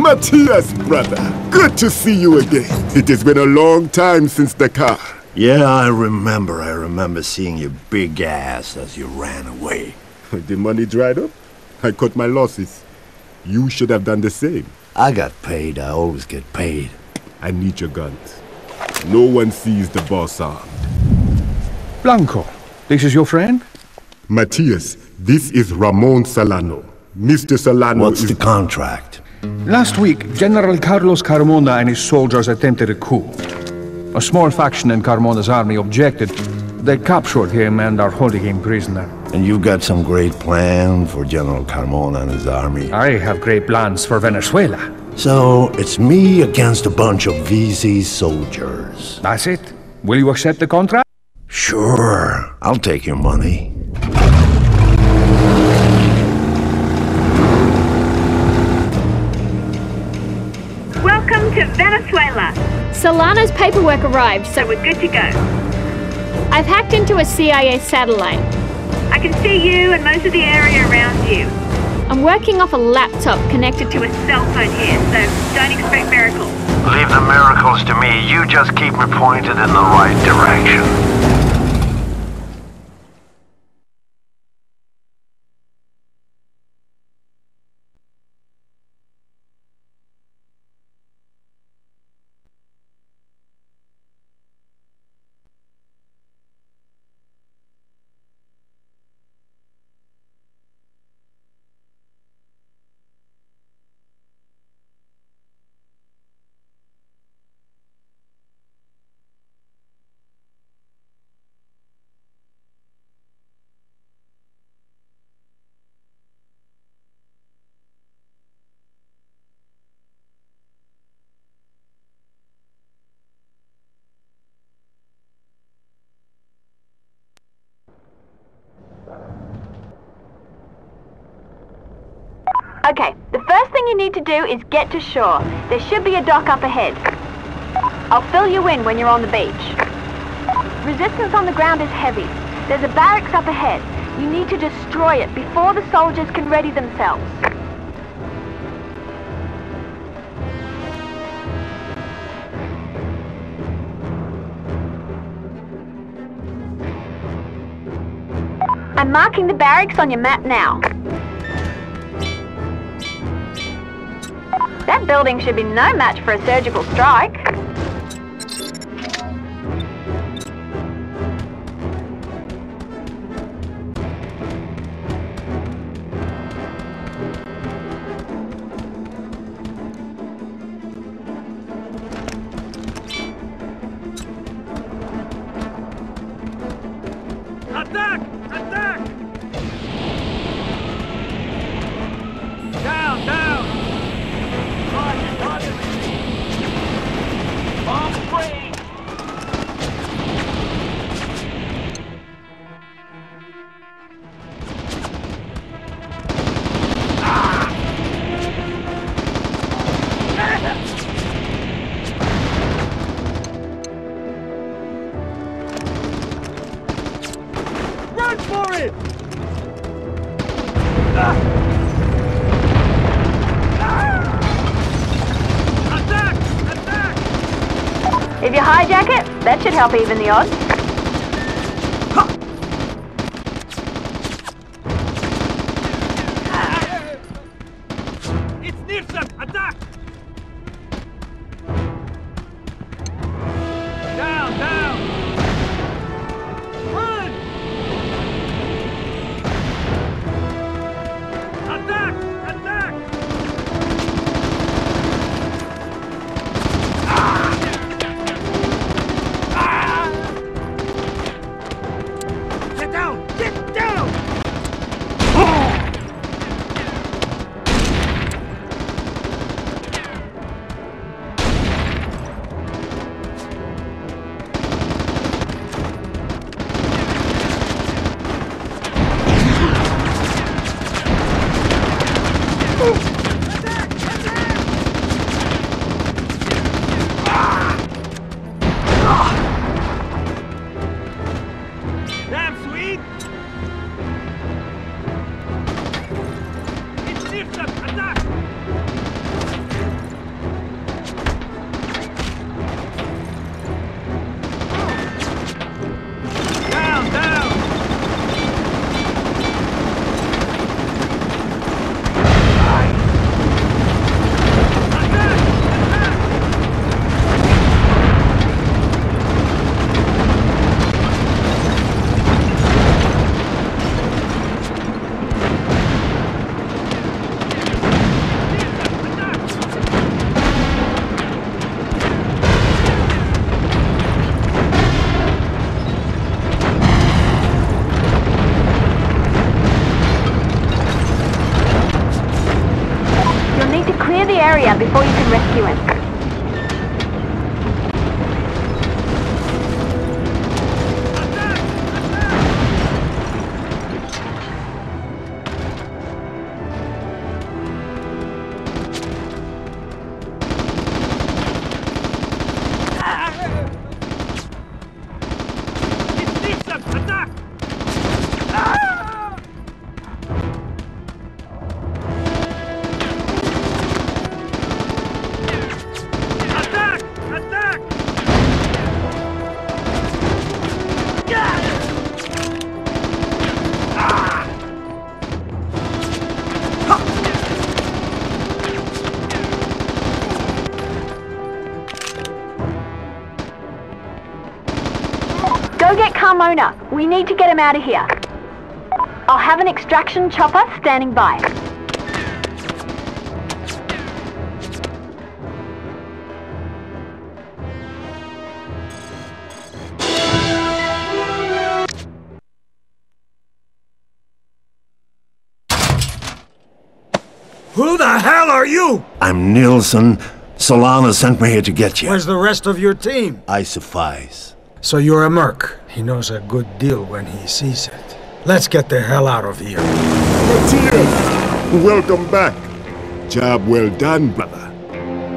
Matthias, brother. Good to see you again. It has been a long time since the car. Yeah, I remember seeing your big ass as you ran away. The money dried up. I cut my losses. You should have done the same. I got paid. I always get paid. I need your guns. No one sees the boss armed. Blanco, this is your friend? Matthias, this is Ramon Solano. Mr. Solano What's the contract? Last week, General Carlos Carmona and his soldiers attempted a coup. A small faction in Carmona's army objected. They captured him and are holding him prisoner. And you got some great plan for General Carmona and his army? I have great plans for Venezuela. So, it's me against a bunch of VC soldiers. That's it. Will you accept the contract? Sure. I'll take your money. Welcome to Venezuela. Solano's paperwork arrived, so we're good to go. I've hacked into a CIA satellite. I can see you and most of the area around you. I'm working off a laptop connected to a cell phone here, so don't expect miracles. Leave the miracles to me. You just keep me pointed in the right direction. Okay, the first thing you need to do is get to shore. There should be a dock up ahead. I'll fill you in when you're on the beach. Resistance on the ground is heavy. There's a barracks up ahead. You need to destroy it before the soldiers can ready themselves. I'm marking the barracks on your map now. That building should be no match for a surgical strike. Attack! Attack! Down, down! Bomb free! Run for it! If you hijack it, that should help even the odds. It's Nilsson! Attack! Down, down! Run! Attack! Attack! Clear the area before you can rescue him. Attack! Attack! Attack! Go get Carmona. We need to get him out of here. I'll have an extraction chopper standing by. Who the hell are you? I'm Nielsen. Solana sent me here to get you. Where's the rest of your team? I suffice. So you're a merc. He knows a good deal when he sees it. Let's get the hell out of here. Matthias, welcome back. Job well done, brother.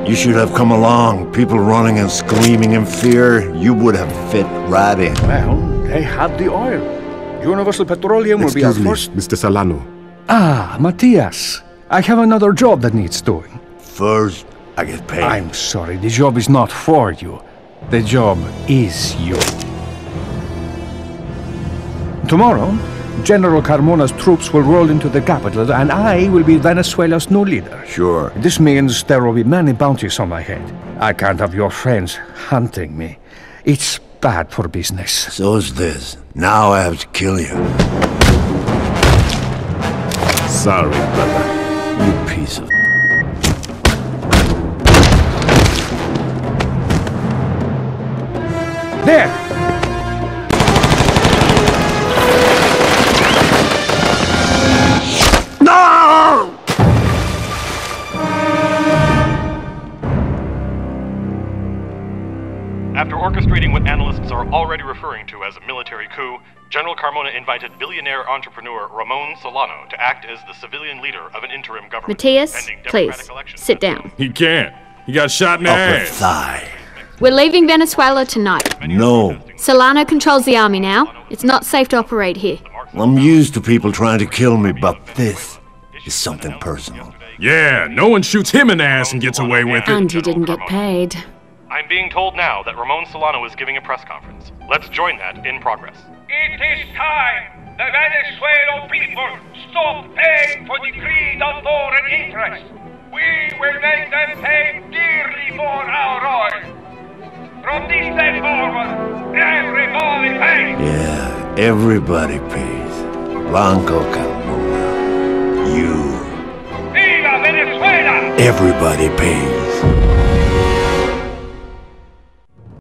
You should have come along. People running and screaming in fear. You would have fit right in. Well, they had the oil. Universal Petroleum will be our Excuse me, first... Mr. Solano. Ah, Matthias. I have another job that needs doing. First, I get paid. I'm sorry, the job is not for you. The job is you. Tomorrow, General Carmona's troops will roll into the capital, and I will be Venezuela's new leader. Sure. This means there will be many bounties on my head. I can't have your friends hunting me. It's bad for business. So's this. Now I have to kill you. Sorry, brother. You piece of... There! No! After orchestrating what analysts are already referring to as a military coup, General Carmona invited billionaire entrepreneur Ramon Solano to act as the civilian leader of an interim government. Matthias, pending please, democratic elections. sit down. He can't. He got shot in the Upper ass. thigh. We're leaving Venezuela tonight. No. Solano controls the army now. It's not safe to operate here. I'm used to people trying to kill me, but this is something personal. Yeah, no one shoots him in the ass and gets away with it. And he didn't get paid. I'm being told now that Ramon Solano is giving a press conference. Let's join that in progress. It is time the Venezuelan people stop paying for the greed of foreign interests. We will make them pay dearly for our oil. From this day forward, everybody pays. Yeah, everybody pays. Blanco Carmona. You. Viva Venezuela! Everybody pays.